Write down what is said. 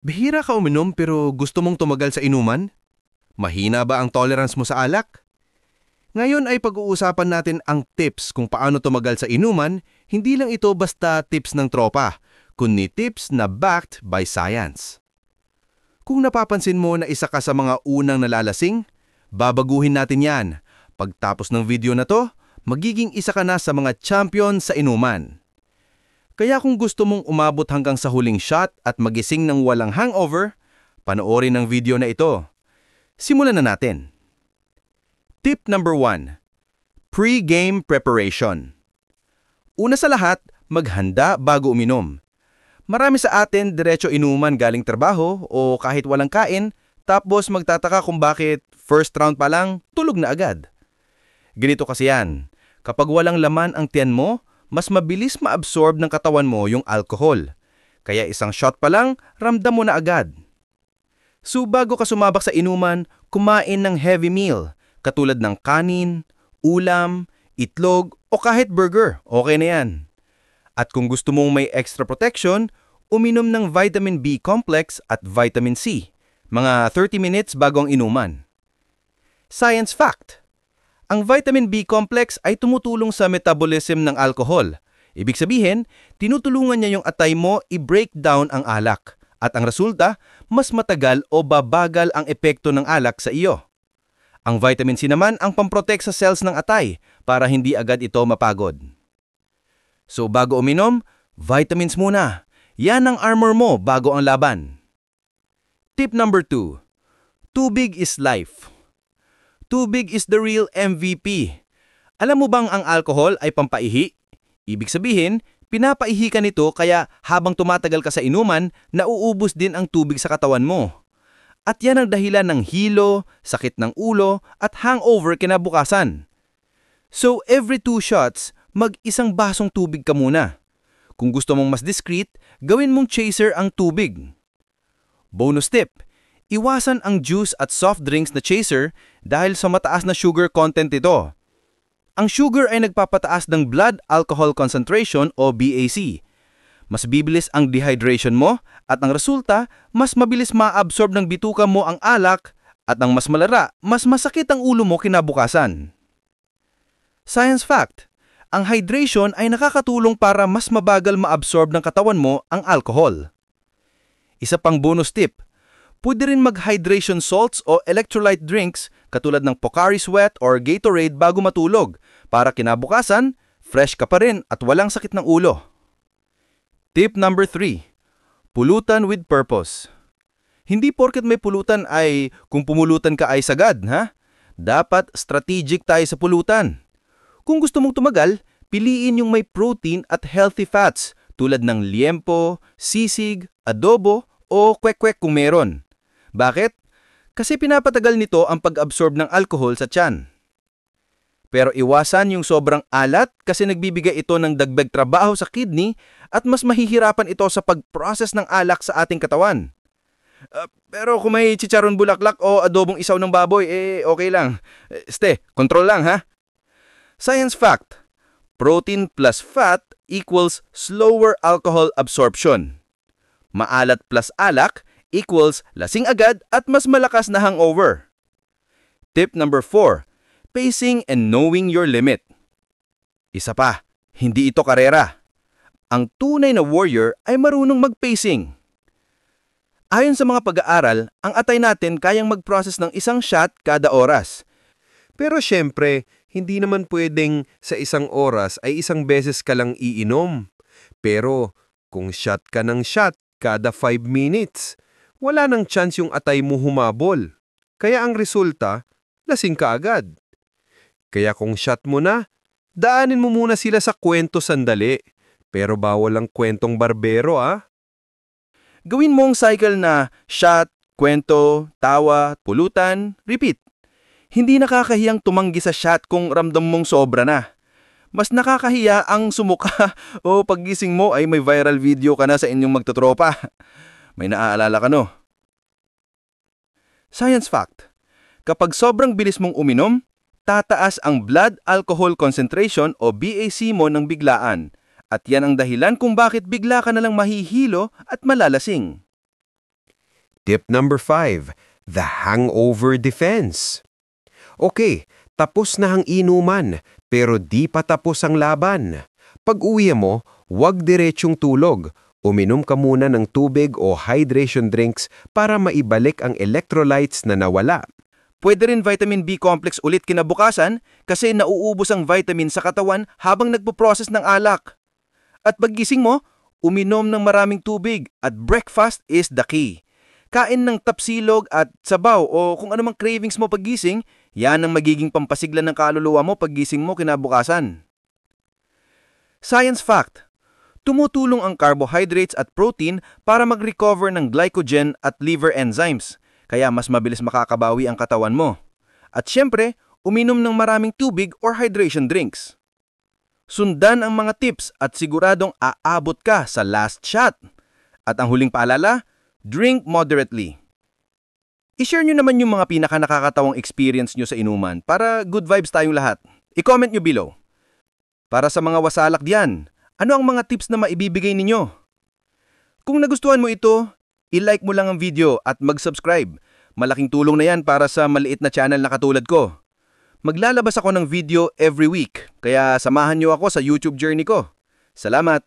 Bihira ka uminom pero gusto mong tumagal sa inuman? Mahina ba ang tolerance mo sa alak? Ngayon ay pag-uusapan natin ang tips kung paano tumagal sa inuman, hindi lang ito basta tips ng tropa, kundi tips na backed by science. Kung napapansin mo na isa ka sa mga unang nalalasing, babaguhin natin yan. Pagtapos ng video na to, magiging isa ka na sa mga champion sa inuman. Kaya kung gusto mong umabot hanggang sa huling shot at magising ng walang hangover, panoorin ang video na ito. Simulan na natin. Tip number 1. Pre-game preparation. Una sa lahat, maghanda bago uminom. Marami sa atin diretso inuman galing trabaho o kahit walang kain, tapos magtataka kung bakit first round pa lang tulog na agad. Ganito kasi yan, kapag walang laman ang tiyan mo, mas mabilis ma-absorb ng katawan mo yung alcohol. Kaya isang shot pa lang, ramdam mo na agad. So bago ka sumabak sa inuman, kumain ng heavy meal, katulad ng kanin, ulam, itlog o kahit burger, okay na yan. At kung gusto mong may extra protection, uminom ng vitamin B complex at vitamin C, mga 30 minutes bago ang inuman. Science fact! Ang vitamin B complex ay tumutulong sa metabolism ng alcohol. Ibig sabihin, tinutulungan niya yung atay mo i-break down ang alak. At ang resulta, mas matagal o babagal ang epekto ng alak sa iyo. Ang vitamin C naman ang pamprotect sa cells ng atay para hindi agad ito mapagod. So bago uminom, vitamins muna. Yan ang armor mo bago ang laban. Tip number 2. Tubig is life. Tubig is the real MVP. Alam mo bang ang alcohol ay pampaihi? Ibig sabihin, pinapaihi ka nito kaya habang tumatagal ka sa inuman, nauubos din ang tubig sa katawan mo. At yan ang dahilan ng hilo, sakit ng ulo, at hangover kinabukasan. So every 2 shots, mag-isang basong tubig ka muna. Kung gusto mong mas discreet, gawin mong chaser ang tubig. Bonus tip. Iwasan ang juice at soft drinks na chaser dahil sa mataas na sugar content ito. Ang sugar ay nagpapataas ng blood alcohol concentration o BAC. Mas bibilis ang dehydration mo at ang resulta, mas mabilis ma-absorb ng bituka mo ang alak at ang mas malala, mas masakit ang ulo mo kinabukasan. Science fact, ang hydration ay nakakatulong para mas mabagal ma-absorb ng katawan mo ang alcohol. Isa pang bonus tip, pwede rin mag-hydration salts o electrolyte drinks katulad ng Pocari Sweat or Gatorade bago matulog para kinabukasan, fresh ka pa rin at walang sakit ng ulo. Tip number 3. Pulutan with purpose. Hindi porket may pulutan ay kung pumulutan ka ay sagad, ha? Dapat strategic tayo sa pulutan. Kung gusto mong tumagal, piliin yung may protein at healthy fats tulad ng liempo, sisig, adobo o kwek-kwek kung meron. Bakit? Kasi pinapatagal nito ang pag-absorb ng alcohol sa tiyan. Pero iwasan yung sobrang alat kasi nagbibigay ito ng dagdag trabaho sa kidney at mas mahihirapan ito sa pag-process ng alak sa ating katawan. Pero kung may chicharon bulaklak o adobong isaw ng baboy, okay lang. Control lang ha. Science fact, protein plus fat equals slower alcohol absorption. Maalat plus alak equals lasing agad at mas malakas na hangover. Tip number 4. Pacing and knowing your limit. Isa pa, hindi ito karera. Ang tunay na warrior ay marunong mag-pacing. Ayon sa mga pag-aaral, ang atay natin kayang mag-process ng isang shot kada oras. Pero syempre, hindi naman pwedeng sa isang oras ay isang beses ka lang iinom. Pero kung shot ka ng shot kada 5 minutes, wala nang chance yung atay mo humabol. Kaya ang resulta, lasing ka agad. Kaya kung shot mo na, daanin mo muna sila sa kwento sandali. Pero bawal ang kwentong barbero Gawin mong cycle na shot, kwento, tawa, pulutan, repeat. Hindi nakakahiyang tumanggi sa shot kung ramdam mong sobra na. Mas nakakahiya ang sumuka o paggising mo ay may viral video ka na sa inyong magtotropa. May naaalala ka no? Science fact, kapag sobrang bilis mong uminom, tataas ang blood alcohol concentration o BAC mo ng biglaan. At yan ang dahilan kung bakit bigla ka nalang mahihilo at malalasing. Tip number 5, the hangover defense. Okay, tapos na ang inuman, pero di pa tapos ang laban. Pag-uwi mo, huwag diretsong tulog. Uminom ka muna ng tubig o hydration drinks para maibalik ang electrolytes na nawala. Pwede rin vitamin B complex ulit kinabukasan kasi nauubos ang vitamin sa katawan habang nagpo-process ng alak. At paggising mo, uminom ng maraming tubig at breakfast is the key. Kain ng tapsilog at sabaw o kung anumang cravings mo paggising, yan ang magiging pampasigla ng kaluluwa mo paggising mo kinabukasan. Science fact: tumutulong ang carbohydrates at protein para mag-recover ng glycogen at liver enzymes, kaya mas mabilis makakabawi ang katawan mo. At syempre, uminom ng maraming tubig or hydration drinks. Sundan ang mga tips at siguradong aabot ka sa last shot. At ang huling paalala, drink moderately. I-share nyo naman yung mga pinaka-nakakatawang experience nyo sa inuman para good vibes tayong lahat. I-comment nyo below. Para sa mga wasalak diyan, ano ang mga tips na maibibigay ninyo? Kung nagustuhan mo ito, i-like mo lang ang video at mag-subscribe. Malaking tulong na yan para sa maliit na channel na katulad ko. Maglalabas ako ng video every week, kaya samahan nyo ako sa YouTube journey ko. Salamat!